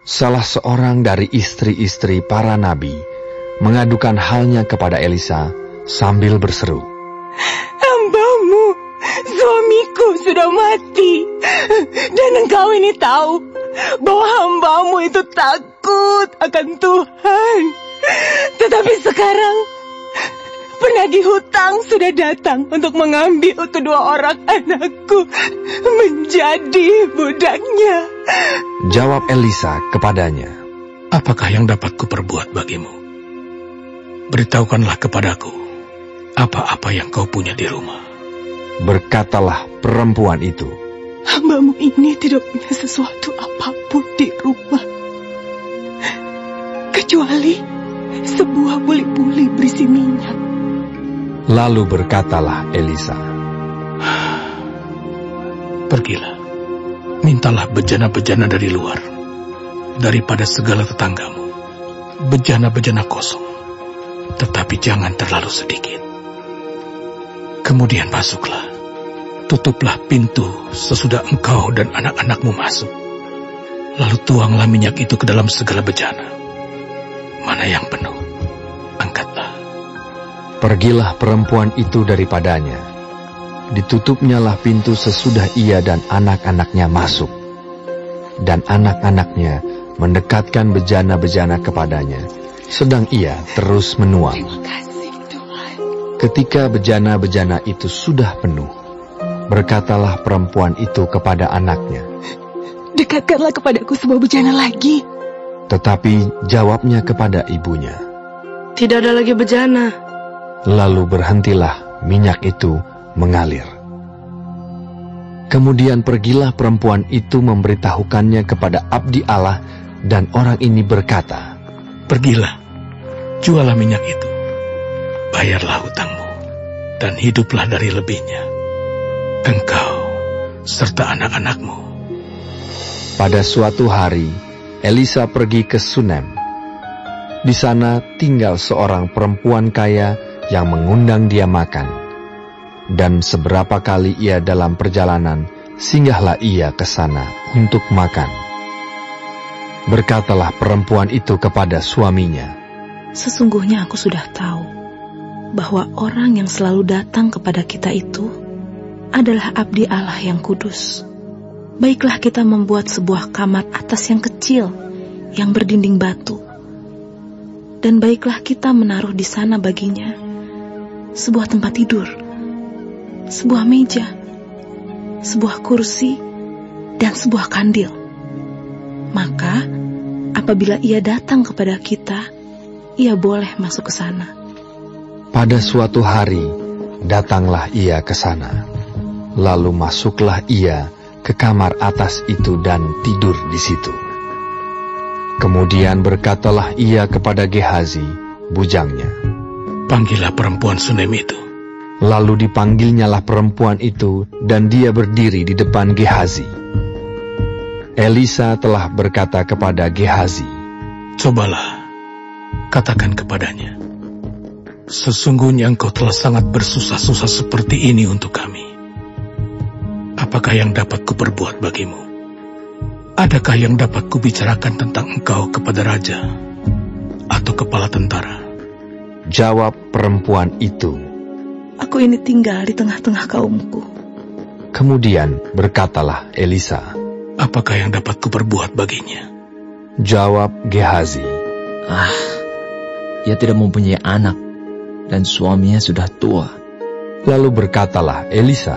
salah seorang dari istri-istri para nabi mengadukan halnya kepada Elisa sambil berseru, "Hambamu, suamiku sudah mati, dan engkau ini tahu bahwa hambamu itu takut akan Tuhan. Tetapi sekarang penagih hutang sudah datang untuk mengambil kedua orang anakku menjadi budaknya." Jawab Elisa kepadanya, "Apakah yang dapat kuperbuat bagimu? Beritahukanlah kepadaku apa-apa yang kau punya di rumah." Berkatalah perempuan itu, "Hambamu ini tidak punya sesuatu apapun di rumah, kecuali sebuah buli-buli berisi minyak." Lalu berkatalah Elisa, "Pergilah, mintalah bejana-bejana dari luar, daripada segala tetanggamu, bejana-bejana kosong, tetapi jangan terlalu sedikit. Kemudian masuklah, tutuplah pintu sesudah engkau dan anak-anakmu masuk. Lalu tuanglah minyak itu ke dalam segala bejana. Mana yang penuh, angkatlah." Pergilah perempuan itu daripadanya. Ditutupnyalah pintu sesudah ia dan anak-anaknya masuk. Dan anak-anaknya mendekatkan bejana-bejana kepadanya, sedang ia terus menuang. Ketika bejana-bejana itu sudah penuh, berkatalah perempuan itu kepada anaknya, "Dekatkanlah kepadaku sebuah bejana lagi." Tetapi jawabnya kepada ibunya, "Tidak ada lagi bejana." Lalu berhentilah minyak itu mengalir. Kemudian pergilah perempuan itu memberitahukannya kepada abdi Allah, dan orang ini berkata, "Pergilah, jualah minyak itu, bayarlah hutangmu, dan hiduplah dari lebihnya, engkau serta anak-anakmu." Pada suatu hari, Elisa pergi ke Sunem. Di sana tinggal seorang perempuan kaya yang mengundang dia makan. Dan seberapa kali ia dalam perjalanan, singgahlah ia ke sana untuk makan. Berkatalah perempuan itu kepada suaminya, "Sesungguhnya aku sudah tahu bahwa orang yang selalu datang kepada kita itu adalah abdi Allah yang kudus. Baiklah kita membuat sebuah kamar atas yang kecil, yang berdinding batu. Dan baiklah kita menaruh di sana baginya sebuah tempat tidur, sebuah meja, sebuah kursi, dan sebuah kandil. Maka, apabila ia datang kepada kita, ia boleh masuk ke sana." Pada suatu hari, datanglah ia ke sana. Lalu masuklah ia ke kamar atas itu dan tidur di situ. Kemudian berkatalah ia kepada Gehazi, bujangnya, "Panggillah perempuan Sunem itu." Lalu dipanggilnyalah perempuan itu, dan dia berdiri di depan Gehazi. Elisa telah berkata kepada Gehazi, "Cobalah, katakan kepadanya, sesungguhnya engkau telah sangat bersusah-susah seperti ini untuk kami. Apakah yang dapat kuperbuat bagimu? Adakah yang dapat kubicarakan tentang engkau kepada raja atau kepala tentara?" Jawab perempuan itu, "Aku ini tinggal di tengah-tengah kaumku." Kemudian berkatalah Elisa, "Apakah yang dapat kuperbuat baginya?" Jawab Gehazi, Ia tidak mempunyai anak, dan suaminya sudah tua." Lalu berkatalah Elisa,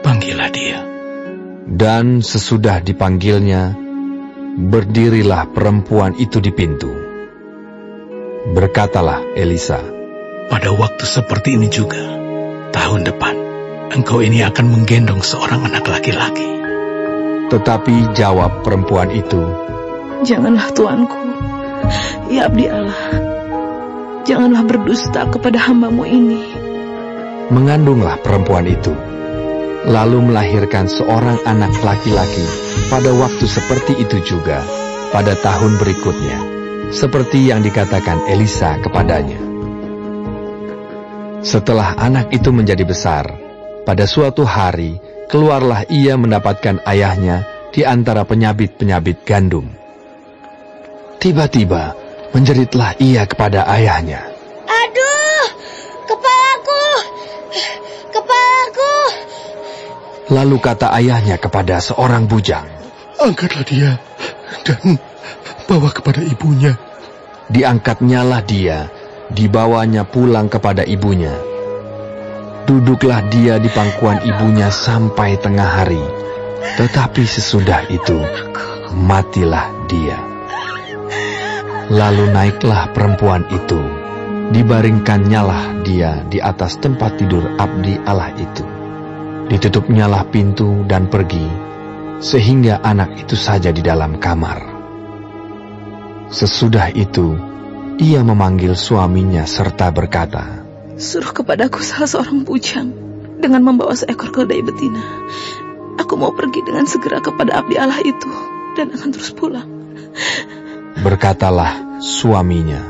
"Panggillah dia." Dan sesudah dipanggilnya, berdirilah perempuan itu di pintu. Berkatalah Elisa, "Pada waktu seperti ini juga, tahun depan, engkau ini akan menggendong seorang anak laki-laki." Tetapi jawab perempuan itu, "Janganlah tuanku, ya abdi Allah, janganlah berdusta kepada hambamu ini." Mengandunglah perempuan itu, lalu melahirkan seorang anak laki-laki pada waktu seperti itu juga, pada tahun berikutnya, seperti yang dikatakan Elisa kepadanya. Setelah anak itu menjadi besar, pada suatu hari keluarlah ia mendapatkan ayahnya di antara penyabit-penyabit gandum. Tiba-tiba menjeritlah ia kepada ayahnya. Aduh, kepalaku, kepalaku. Lalu kata ayahnya kepada seorang bujang, Angkatlah dia dan bawa kepada ibunya. Diangkatnyalah dia, dibawanya pulang kepada ibunya. Duduklah dia di pangkuan ibunya sampai tengah hari. Tetapi sesudah itu, matilah dia. Lalu naiklah perempuan itu, dibaringkannyalah dia di atas tempat tidur abdi Allah itu. Ditutupnyalah pintu dan pergi, sehingga anak itu saja di dalam kamar. Sesudah itu, ia memanggil suaminya serta berkata, Suruh kepadaku salah seorang bujang dengan membawa seekor keledai betina. Aku mau pergi dengan segera kepada abdi Allah itu dan akan terus pulang. Berkatalah suaminya,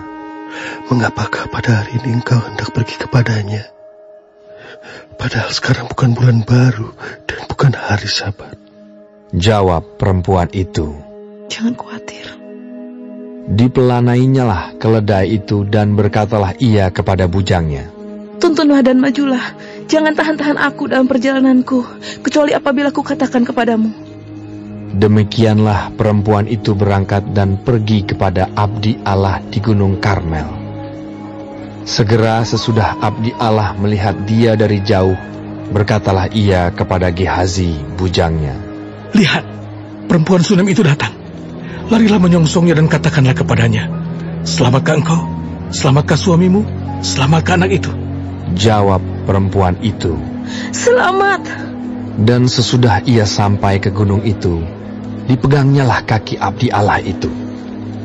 Mengapakah pada hari ini engkau hendak pergi kepadanya? Padahal sekarang bukan bulan baru dan bukan hari Sabat. Jawab perempuan itu, Jangan khawatir. Dipelanainya keledai itu dan berkatalah ia kepada bujangnya, Tuntunlah dan majulah. Jangan tahan-tahan aku dalam perjalananku, kecuali apabila ku katakan kepadamu. Demikianlah perempuan itu berangkat dan pergi kepada abdi Allah di Gunung Karmel. Segera sesudah abdi Allah melihat dia dari jauh, berkatalah ia kepada Gehazi, bujangnya, Lihat, perempuan Sunem itu datang. Larilah menyongsongnya dan katakanlah kepadanya, Selamatkah engkau? Selamatkah suamimu? Selamatkah anak itu? Jawab perempuan itu, Selamat. Dan sesudah ia sampai ke gunung itu, dipegangnyalah kaki abdi Allah itu.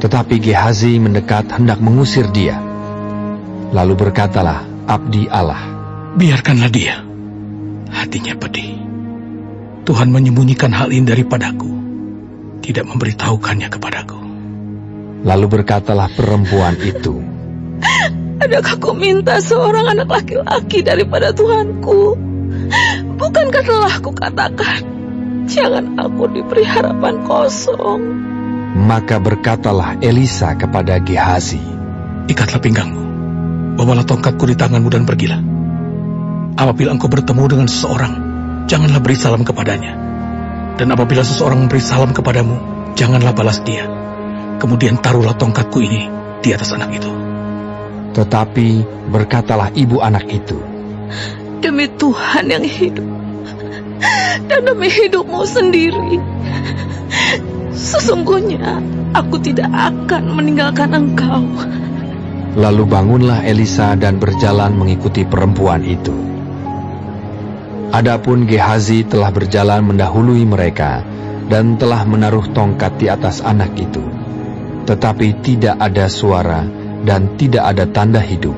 Tetapi Gehazi mendekat hendak mengusir dia. Lalu berkatalah abdi Allah, Biarkanlah dia. Hatinya pedih. Tuhan menyembunyikan hal ini daripadaku, tidak memberitahukannya kepadaku. Lalu berkatalah perempuan itu, Adakah ku minta seorang anak laki-laki daripada Tuhanku? Bukankah telah ku katakan, jangan aku diberi harapan kosong? Maka berkatalah Elisa kepada Gehazi, Ikatlah pinggangmu, bawalah tongkatku di tanganmu dan pergilah. Apabila engkau bertemu dengan seseorang, janganlah beri salam kepadanya. Dan apabila seseorang memberi salam kepadamu, janganlah balas dia. Kemudian taruhlah tongkatku ini di atas anak itu. Tetapi berkatalah ibu anak itu, Demi Tuhan yang hidup, dan demi hidupmu sendiri, sesungguhnya aku tidak akan meninggalkan engkau. Lalu bangunlah Elisa dan berjalan mengikuti perempuan itu. Adapun Gehazi telah berjalan mendahului mereka dan telah menaruh tongkat di atas anak itu. Tetapi tidak ada suara dan tidak ada tanda hidup.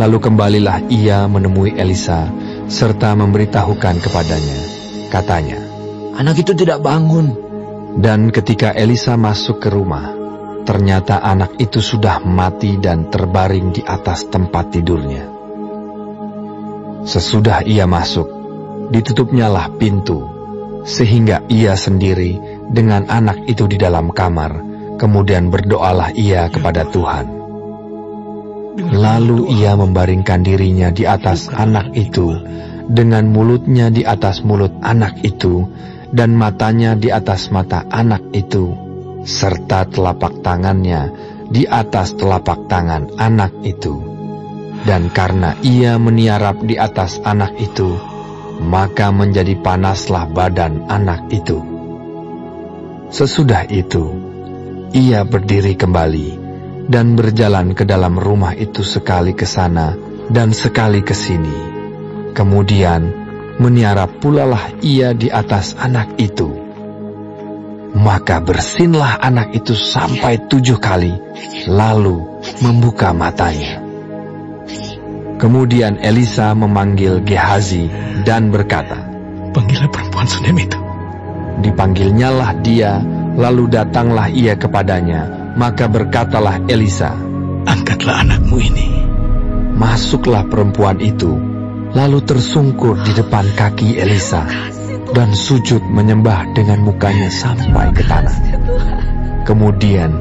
Lalu kembalilah ia menemui Elisa serta memberitahukan kepadanya. Katanya, Anak itu tidak bangun. Dan ketika Elisa masuk ke rumah, ternyata anak itu sudah mati dan terbaring di atas tempat tidurnya. Sesudah ia masuk, ditutupnyalah pintu, sehingga ia sendiri dengan anak itu di dalam kamar. Kemudian berdoalah ia kepada Tuhan. Lalu ia membaringkan dirinya di atas anak itu, dengan mulutnya di atas mulut anak itu, dan matanya di atas mata anak itu, serta telapak tangannya di atas telapak tangan anak itu. Dan karena ia meniarap di atas anak itu, maka menjadi panaslah badan anak itu. Sesudah itu, ia berdiri kembali dan berjalan ke dalam rumah itu sekali ke sana dan sekali ke sini. Kemudian meniarap pulalah ia di atas anak itu. Maka bersinlah anak itu sampai 7 kali, lalu membuka matanya. Kemudian Elisa memanggil Gehazi dan berkata, Panggillah perempuan Sunem itu. Dipanggilnyalah dia, lalu datanglah ia kepadanya. Maka berkatalah Elisa, Angkatlah anakmu ini. Masuklah perempuan itu, lalu tersungkur di depan kaki Elisa, dan sujud menyembah dengan mukanya sampai ke tanah. Kemudian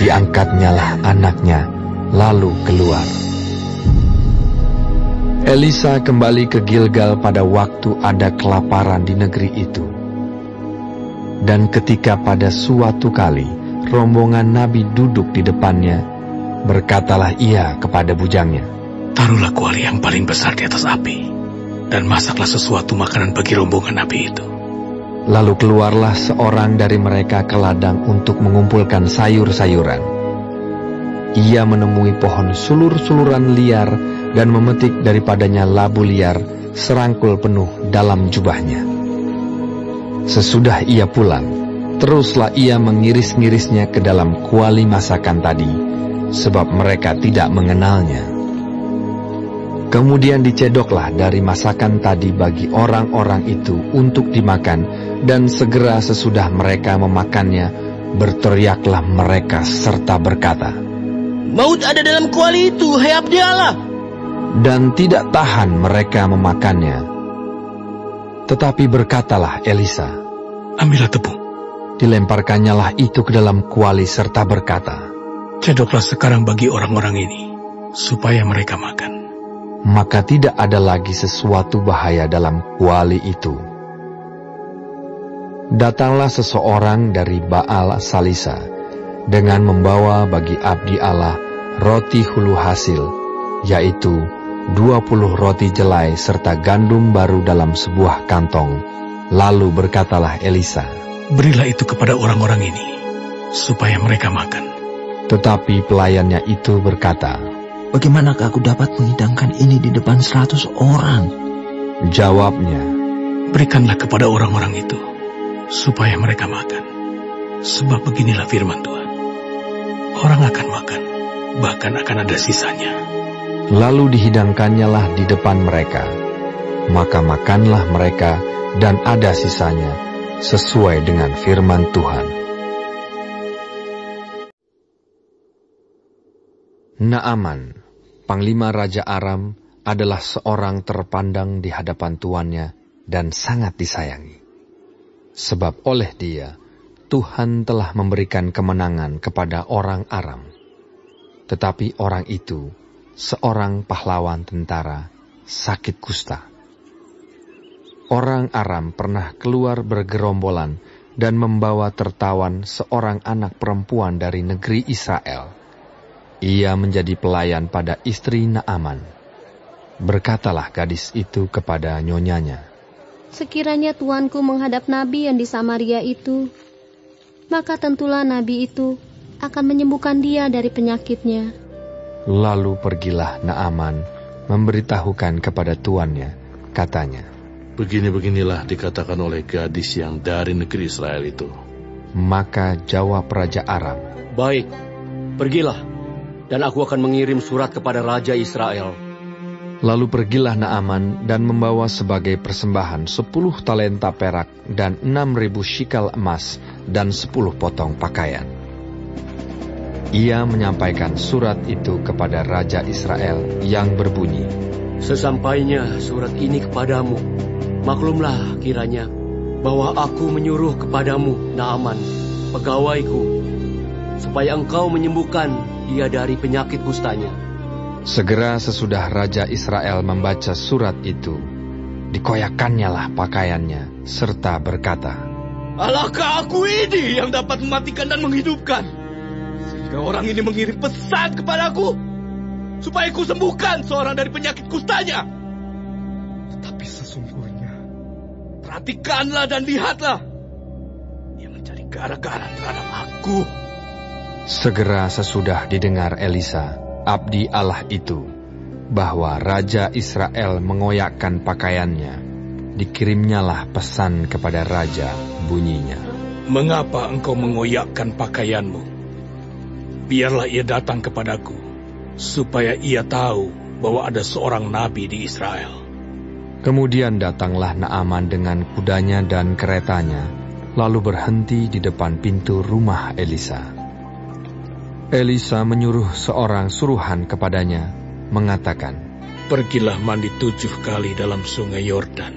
diangkatnyalah anaknya, lalu keluar. Elisa kembali ke Gilgal pada waktu ada kelaparan di negeri itu. Dan ketika pada suatu kali rombongan nabi duduk di depannya, berkatalah ia kepada bujangnya, "Taruhlah kuali yang paling besar di atas api, dan masaklah sesuatu makanan bagi rombongan nabi itu." Lalu keluarlah seorang dari mereka ke ladang untuk mengumpulkan sayur-sayuran. Ia menemui pohon sulur-suluran liar dan memetik daripadanya labu liar serangkul penuh dalam jubahnya. Sesudah ia pulang, teruslah ia mengiris-ngirisnya ke dalam kuali masakan tadi, sebab mereka tidak mengenalnya. Kemudian dicedoklah dari masakan tadi bagi orang-orang itu untuk dimakan, dan segera sesudah mereka memakannya, berteriaklah mereka serta berkata, "Maut ada dalam kuali itu, hai abdi Allah!" Dan tidak tahan mereka memakannya. Tetapi berkatalah Elisa, "Ambillah tepung." Dilemparkannyalah itu ke dalam kuali serta berkata, "Cedoklah sekarang bagi orang-orang ini, supaya mereka makan." Maka tidak ada lagi sesuatu bahaya dalam kuali itu. Datanglah seseorang dari Baal Salisa dengan membawa bagi abdi Allah roti hulu hasil, yaitu 20 roti jelai serta gandum baru dalam sebuah kantong. Lalu berkatalah Elisa, "Berilah itu kepada orang-orang ini, supaya mereka makan." Tetapi pelayannya itu berkata, "Bagaimanakah aku dapat menghidangkan ini di depan 100 orang?" Jawabnya, "Berikanlah kepada orang-orang itu, supaya mereka makan. Sebab beginilah firman Tuhan, orang akan makan, bahkan akan ada sisanya." Lalu dihidangkannyalah di depan mereka. Maka makanlah mereka, dan ada sisanya, sesuai dengan firman Tuhan. Naaman, panglima Raja Aram, adalah seorang terpandang di hadapan tuannya dan sangat disayangi. Sebab oleh dia, Tuhan telah memberikan kemenangan kepada orang Aram. Tetapi orang itu, seorang pahlawan tentara, sakit kusta. Orang Aram pernah keluar bergerombolan dan membawa tertawan seorang anak perempuan dari negeri Israel. Ia menjadi pelayan pada istri Naaman. Berkatalah gadis itu kepada nyonyanya, "Sekiranya tuanku menghadap nabi yang di Samaria itu, maka tentulah nabi itu akan menyembuhkan dia dari penyakitnya." Lalu pergilah Naaman memberitahukan kepada tuannya, katanya, "Begini-beginilah dikatakan oleh gadis yang dari negeri Israel itu." Maka jawab Raja Aram, "Baik, pergilah, dan aku akan mengirim surat kepada Raja Israel." Lalu pergilah Naaman dan membawa sebagai persembahan 10 talenta perak dan 6.000 shikal emas dan 10 potong pakaian. Ia menyampaikan surat itu kepada Raja Israel yang berbunyi, "Sesampainya surat ini kepadamu, maklumlah kiranya bahwa aku menyuruh kepadamu Naaman, pegawaiku, supaya engkau menyembuhkan dia dari penyakit kustanya." Segera sesudah Raja Israel membaca surat itu, dikoyakkannyalah pakaiannya, serta berkata, "Alahkah aku ini yang dapat mematikan dan menghidupkan, sehingga orang ini mengirim pesan kepadaku, supaya ku sembuhkan seorang dari penyakit kustanya? Tetapi sesungguhnya, perhatikanlah dan lihatlah, dia mencari gara-gara terhadap aku." Segera sesudah didengar Elisa, abdi Allah itu, bahwa Raja Israel mengoyakkan pakaiannya, dikirimnyalah pesan kepada Raja, bunyinya, "Mengapa engkau mengoyakkan pakaianmu? Biarlah ia datang kepadaku, supaya ia tahu bahwa ada seorang nabi di Israel." Kemudian datanglah Naaman dengan kudanya dan keretanya, lalu berhenti di depan pintu rumah Elisa. Elisa menyuruh seorang suruhan kepadanya, mengatakan, "Pergilah mandi 7 kali dalam sungai Yordan,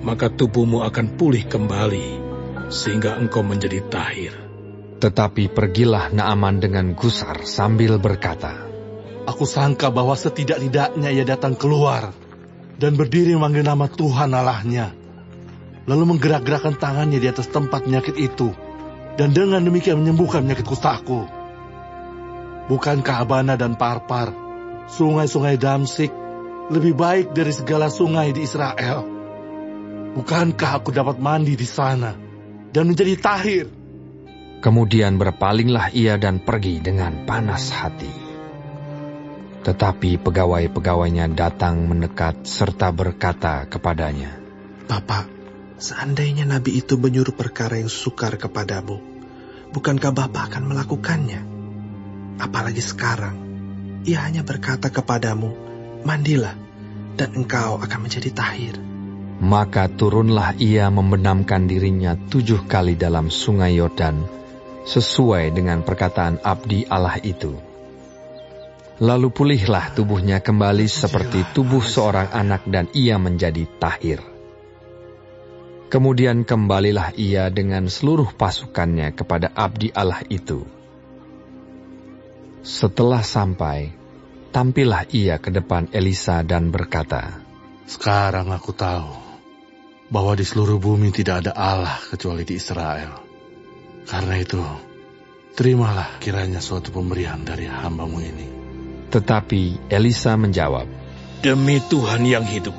maka tubuhmu akan pulih kembali, sehingga engkau menjadi tahir. Tetapi pergilah Naaman dengan gusar sambil berkata, Aku sangka bahwa setidak-tidaknya ia datang keluar dan berdiri memanggil nama Tuhan Allahnya, lalu menggerak-gerakkan tangannya di atas tempat penyakit itu, dan dengan demikian menyembuhkan penyakit kustaku. Bukankah Abana dan Parpar, sungai-sungai Damsik, lebih baik dari segala sungai di Israel? Bukankah aku dapat mandi di sana dan menjadi tahir? Kemudian berpalinglah ia dan pergi dengan panas hati. Tetapi pegawai-pegawainya datang mendekat serta berkata kepadanya, Bapak, seandainya nabi itu menyuruh perkara yang sukar kepadamu, bukankah Bapak akan melakukannya? Apalagi sekarang, ia hanya berkata kepadamu, mandilah, dan engkau akan menjadi tahir. Maka turunlah ia membenamkan dirinya 7 kali dalam sungai Yordan, sesuai dengan perkataan abdi Allah itu. Lalu pulihlah tubuhnya kembali seperti tubuh seorang anak dan ia menjadi tahir. Kemudian kembalilah ia dengan seluruh pasukannya kepada abdi Allah itu. Setelah sampai, tampillah ia ke depan Elisa dan berkata, Sekarang aku tahu bahwa di seluruh bumi tidak ada Allah kecuali di Israel. Karena itu, terimalah kiranya suatu pemberian dari hamba-Mu ini. Tetapi Elisa menjawab, Demi Tuhan yang hidup,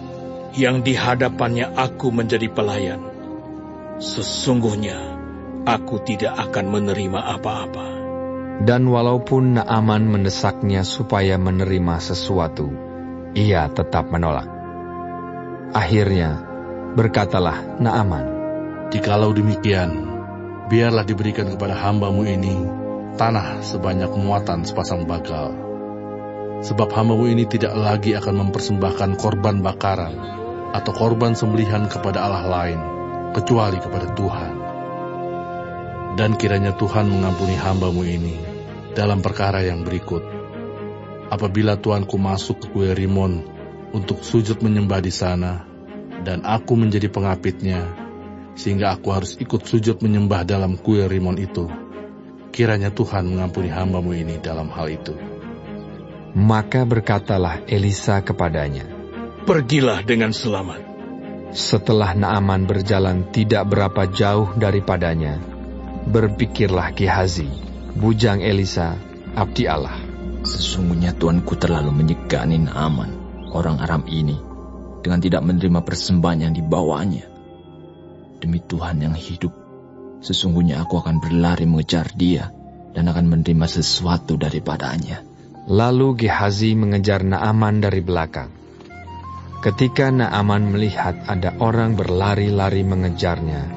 yang di hadapannya aku menjadi pelayan, sesungguhnya aku tidak akan menerima apa-apa. Dan walaupun Naaman mendesaknya supaya menerima sesuatu, ia tetap menolak. Akhirnya, berkatalah Naaman, Jikalau demikian, biarlah diberikan kepada hamba-Mu ini tanah sebanyak muatan sepasang bagal. Sebab hamba-Mu ini tidak lagi akan mempersembahkan korban bakaran atau korban sembelihan kepada Allah lain, kecuali kepada Tuhan. Dan kiranya Tuhan mengampuni hamba-Mu ini dalam perkara yang berikut. Apabila Tuanku masuk ke Kuil Rimon untuk sujud menyembah di sana, dan aku menjadi pengapitnya, sehingga aku harus ikut sujud menyembah dalam Kuil Rimon itu, kiranya Tuhan mengampuni hamba-Mu ini dalam hal itu. Maka berkatalah Elisa kepadanya, Pergilah dengan selamat. Setelah Naaman berjalan tidak berapa jauh daripadanya, berpikirlah Gehazi, bujang Elisa, abdi Allah. Sesungguhnya tuanku terlalu menyegani Naaman, orang Aram ini, dengan tidak menerima persembahan yang dibawanya. Demi Tuhan yang hidup, sesungguhnya aku akan berlari mengejar dia, dan akan menerima sesuatu daripadanya. Lalu Gehazi mengejar Naaman dari belakang. Ketika Naaman melihat ada orang berlari-lari mengejarnya,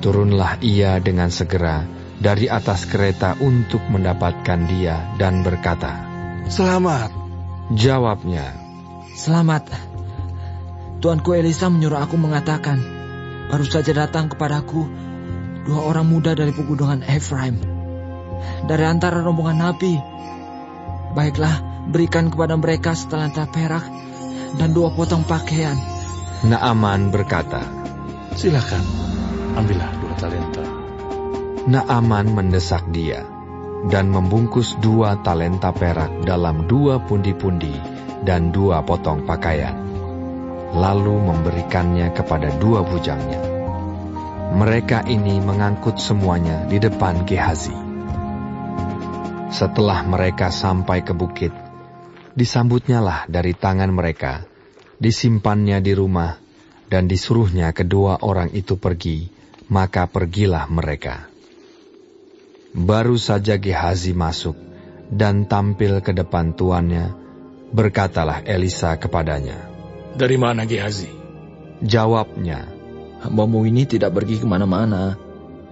turunlah ia dengan segera dari atas kereta untuk mendapatkan dia dan berkata, Selamat. Jawabnya, Selamat. Tuanku Elisa menyuruh aku mengatakan, baru saja datang kepadaku 2 orang muda dari pegunungan Efraim, dari antara rombongan nabi. Baiklah, berikan kepada mereka setalenta perak dan 2 potong pakaian. Naaman berkata, Silakan, ambillah 2 talenta. Naaman mendesak dia dan membungkus 2 talenta perak dalam 2 pundi-pundi dan 2 potong pakaian, lalu memberikannya kepada 2 bujangnya. Mereka ini mengangkut semuanya di depan Gehazi. Setelah mereka sampai ke bukit, disambutnyalah dari tangan mereka, disimpannya di rumah, dan disuruhnya kedua orang itu pergi, maka pergilah mereka. Baru saja Gehazi masuk dan tampil ke depan tuannya, berkatalah Elisa kepadanya, Dari mana Gehazi? Jawabnya, Hamba-Mu ini tidak pergi kemana-mana.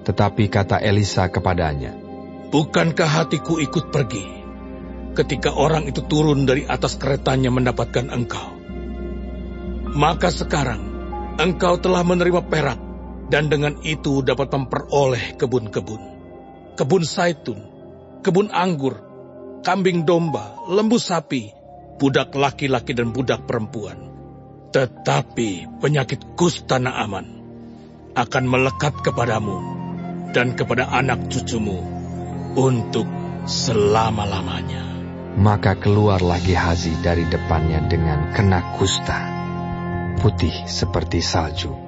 Tetapi kata Elisa kepadanya, Bukankah hatiku ikut pergi ketika orang itu turun dari atas keretanya mendapatkan engkau? Maka sekarang engkau telah menerima perak, dan dengan itu dapat memperoleh kebun-kebun, kebun zaitun, kebun anggur, kambing domba, lembu sapi, budak laki-laki dan budak perempuan. Tetapi penyakit kusta Naaman akan melekat kepadamu dan kepada anak cucumu untuk selama-lamanya. Maka keluarlah Gehazi dari depannya dengan kena kusta, putih seperti salju.